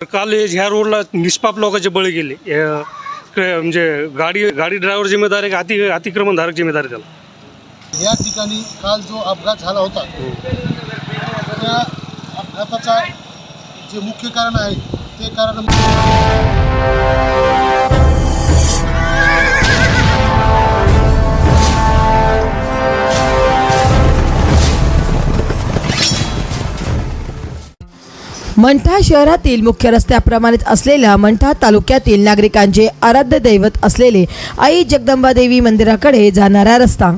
काल ह्या रोडला निष्पाप लोकांचे बळी गेले. म्हणजे गाडी ड्रायव्हर जिम्मेदार आहे का अतिक्रमणधारक जिम्मेदार आहे त्याला? या ठिकाणी काल जो अपघात झाला होता त्या अपघाताचा जे मुख्य कारण आहे ते कारण मंठा शहरातील मुख्य रस्त्याप्रमाणेच असलेल्या मंठा तालुक्यातील नागरिकांचे आराध्य दैवत असलेले आई जगदंबा देवी मंदिराकडे जाणारा रस्ता.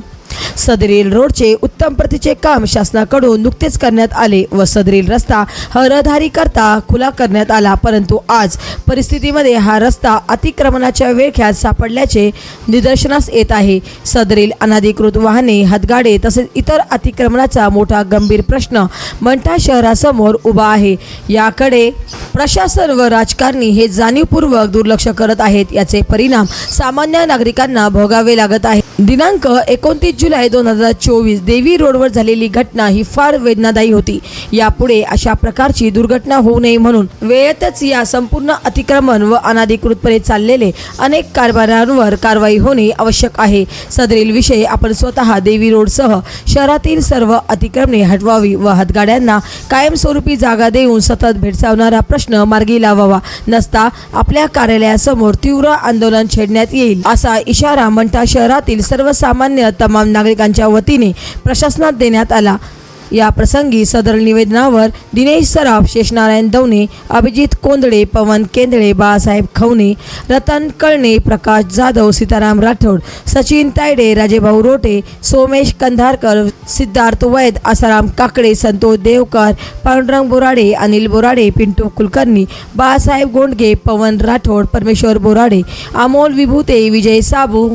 सदरील रोडचे उत्तम प्रतीचे काम शासनाकडून नुकतेच करण्यात आले व सदरील रस्ता रहदारीकरता खुला करण्यात आला, परंतु आज परिस्थितीमध्ये हा रस्ता अतिक्रमणाच्या विळख्यात सापडल्याचे निदर्शनास येत आहे. सदरील अनधिकृत वाहने, हातगाडे तसेच इतर अतिक्रमणाचा मोठा गंभीर प्रश्न मंठा शहरासमोर उभा आहे. याकडे प्रशासन व राजकारणी हे जाणीवपूर्वक दुर्लक्ष करत आहेत. याचे परिणाम सामान्य नागरिकांना भोगावे लागत आहेत. दिनांक 29 जुलै 2024 देवी रोडवर झालेली घटना ही फार वेदनादायी होती. यापुढे अशा प्रकारची दुर्घटना होऊ नये म्हणून वेळेतच या संपूर्ण अतिक्रमण व अनधिकृतपणे चाललेले अनेक कारभारांवर कारवाई होणे आवश्यक आहे. सदरील विषय आपण स्वतः देवी रोडसह शहरातील सर्व अतिक्रमणे हटवावी व हातगाड्यांना कायमस्वरूपी जागा देऊन सतत भेडसावणारा प्रश्न मार्गी लावावा, नसता आपल्या कार्यालयासमोर तीव्र आंदोलन छेडण्यात येईल, असा इशारा मंठा शहरातील सर्वसामान्य तमाम नागरिकांच्या वतीने प्रशासनात देण्यात आला. या प्रसंगी सदर निवेदनावर दिनेश सराफ, शेषनारायण दवणे, अभिजित कोंदडे, पवन केंद्रे, बाळासाहेब खवणे, रतन कळणे, प्रकाश जाधव, सीताराम राठोड, सचिन तायडे, राजेभाऊ रोटे, सोमेश कंधारकर, सिद्धार्थ वैद, आसाराम काकडे, संतोष देवकर, पांडुरंग बोराडे, अनिल बोराडे, पिंटू कुलकर्णी, बाळासाहेब गोंडगे, पवन राठोड, परमेश्वर बोराडे, अमोल विभूते, विजय साबू,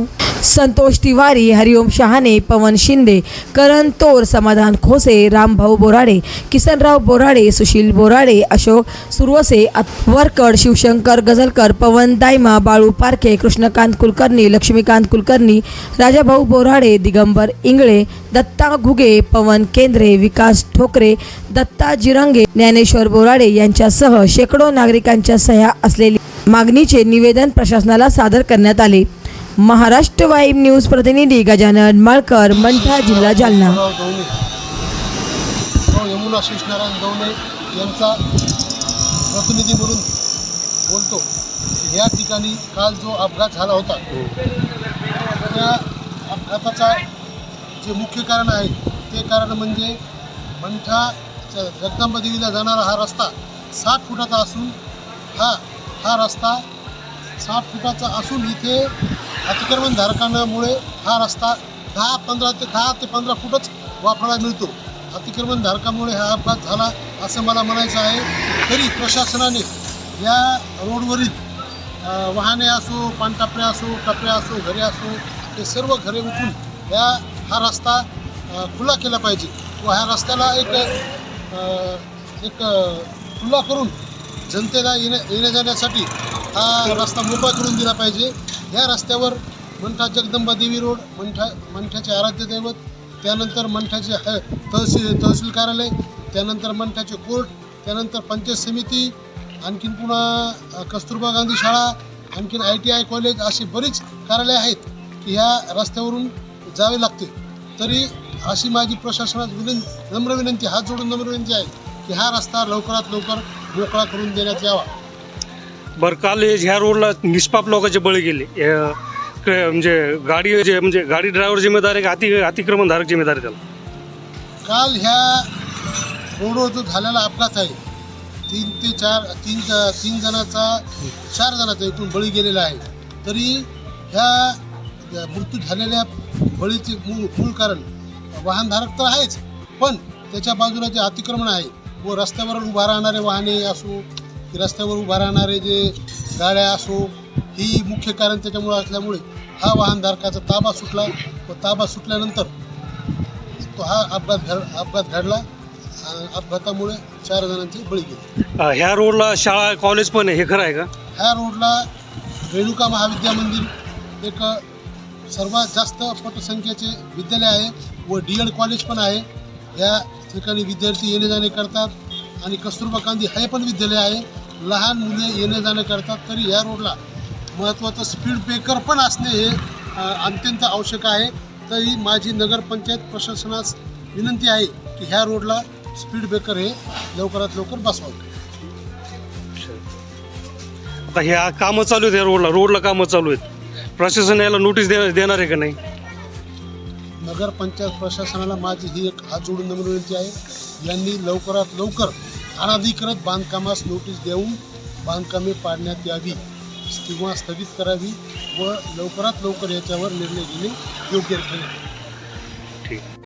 संतोष तिवारी, हरिओम शहाणे, पवन शिंदे, करण तोर, समाधान खोसे, रामभाऊ बोराडे, किसनराव बोराडे, सुशील बोराडे, अशोक सुरवसे, वरकड, शिवशंकर गजलकर, पवन दायमा, बाळू पारखे, कृष्णकांत कुलकर्णी, लक्ष्मीकांत कुलकर्णी, राजाभाऊ बोराडे, दिगंबर इंगळे, दत्ता घुगे, पवन केंद्रे, विकास ठोकरे, दत्ता जिरंगे, ज्ञानेश्वर बोराडे यांच्यासह शेकडो नागरिकांच्या सह्या असलेली मागणीचे निवेदन प्रशासनाला सादर करण्यात आले. महाराष्ट्र वाईब न्यूज प्रतिनिधी गजानन माळकर, मंठा, जिल्हा जालना. यमुना शेषनारायण दवणे यांचा प्रतिनिधी म्हणून बोलतो. या ठिकाणी काल जो अपघात झाला होता त्या अपघाताचा जे मुख्य कारण आहे ते कारण म्हणजे मंठा जगदंबा देवीला जाणारा हा रस्ता 60 फुटाचा असून हा रस्ता 60 फुटाचा असून इथे अतिक्रमणधारकांमुळे हा रस्ता 10 ते 15 फूटच वापरायला मिळतो. अतिक्रमणधारकामुळे हा अपघात झाला असं मला म्हणायचं आहे. तरी प्रशासनाने या रोडवरील वाहने असो, पानटपऱ्या असो, टपऱ्या असो, घरे असो, हे सर्व घरे उठून हा रस्ता खुला केला पाहिजे व ह्या रस्त्याला एक खुला करून जनतेला येण्या जाण्यासाठी हा रस्ता मोकळा करून दिला पाहिजे. या रस्त्यावर मंठा जगदंबा देवी रोड, मंठ्याचे आराध्य दैवत, त्यानंतर मंठ्याचे तहसील कार्यालय, त्यानंतर मंठ्याचे कोर्ट, त्यानंतर पंचायत समिती, आणखीन पुन्हा कस्तुरबा गांधी शाळा, आणखीन ITI कॉलेज, अशी बरीच कार्यालय आहेत की ह्या रस्त्यावरून जावे लागते. तरी अशी माझी प्रशासनात नम्र विनंती, हात जोडून नम्र विनंती आहे की हा रस्ता लवकरात लवकर मोकळा करून देण्यात यावा. बरं, काल ह्या रोडला निष्पाप लोकांचे बळी गेले. म्हणजे गाडी ड्रायव्हर जिम्मेदार आहे का अतिक्रमणधारक जिम्मेदार आहे त्याला? काल ह्या रोडवर जो झालेला अपघात आहे 4 जणांचा एकूण बळी गेलेला आहे. तरी ह्या मृत्यू झालेल्या बळीचे मूळ कारण वाहनधारक तर आहेच, पण त्याच्या बाजूला जे अतिक्रमण आहे व रस्त्यावर उभा राहणारे वाहने असो की रस्त्यावर उभा राहणारे जे गाड्या असो, ही मुख्य कारण त्याच्यामुळे असल्यामुळे हा वाहनधारकाचा ताबा सुटला व ताबा सुटल्यानंतर तो हा अपघात घडला. अपघातामुळे 4 जणांचे बळी गेले. ह्या रोडला शाळा कॉलेज पण आहे, हे खरं आहे का? ह्या रोडला रेणुका महाविद्या मंदिर एक सर्वात जास्त पटसंख्येचे विद्यालय आहे व DED कॉलेज पण आहे. या ठिकाणी विद्यार्थी येणे जाणे करतात आणि कस्तुरबा गांधी हे पण विद्यालय आहे. लहान मुले येणे जाणे करतात, तरी या रोडला महत्त्वाचं स्पीड ब्रेकर पण असणे हे अत्यंत आवश्यक आहे. तरी माझी नगरपंचायत प्रशासनास विनंती आहे की ह्या रोडला स्पीड ब्रेकर हे लवकरात लवकर बसवावे. आता ह्या कामं चालू आहेत, या रोडला कामं चालू आहेत, प्रशासन याला नोटीस देणार आहे का नाही? नगरपंचायत प्रशासनाला माझी ही एक हात जोडून नम्र विनंती आहे, यांनी लवकरात लवकर अनधिकृत बांधकामास नोटीस देऊन बांधकामे पाडण्यात यावी किंवा स्थगित करावी व लवकरात लवकर याच्यावर निर्णय घेणे योग्य ठरेल. ठीक.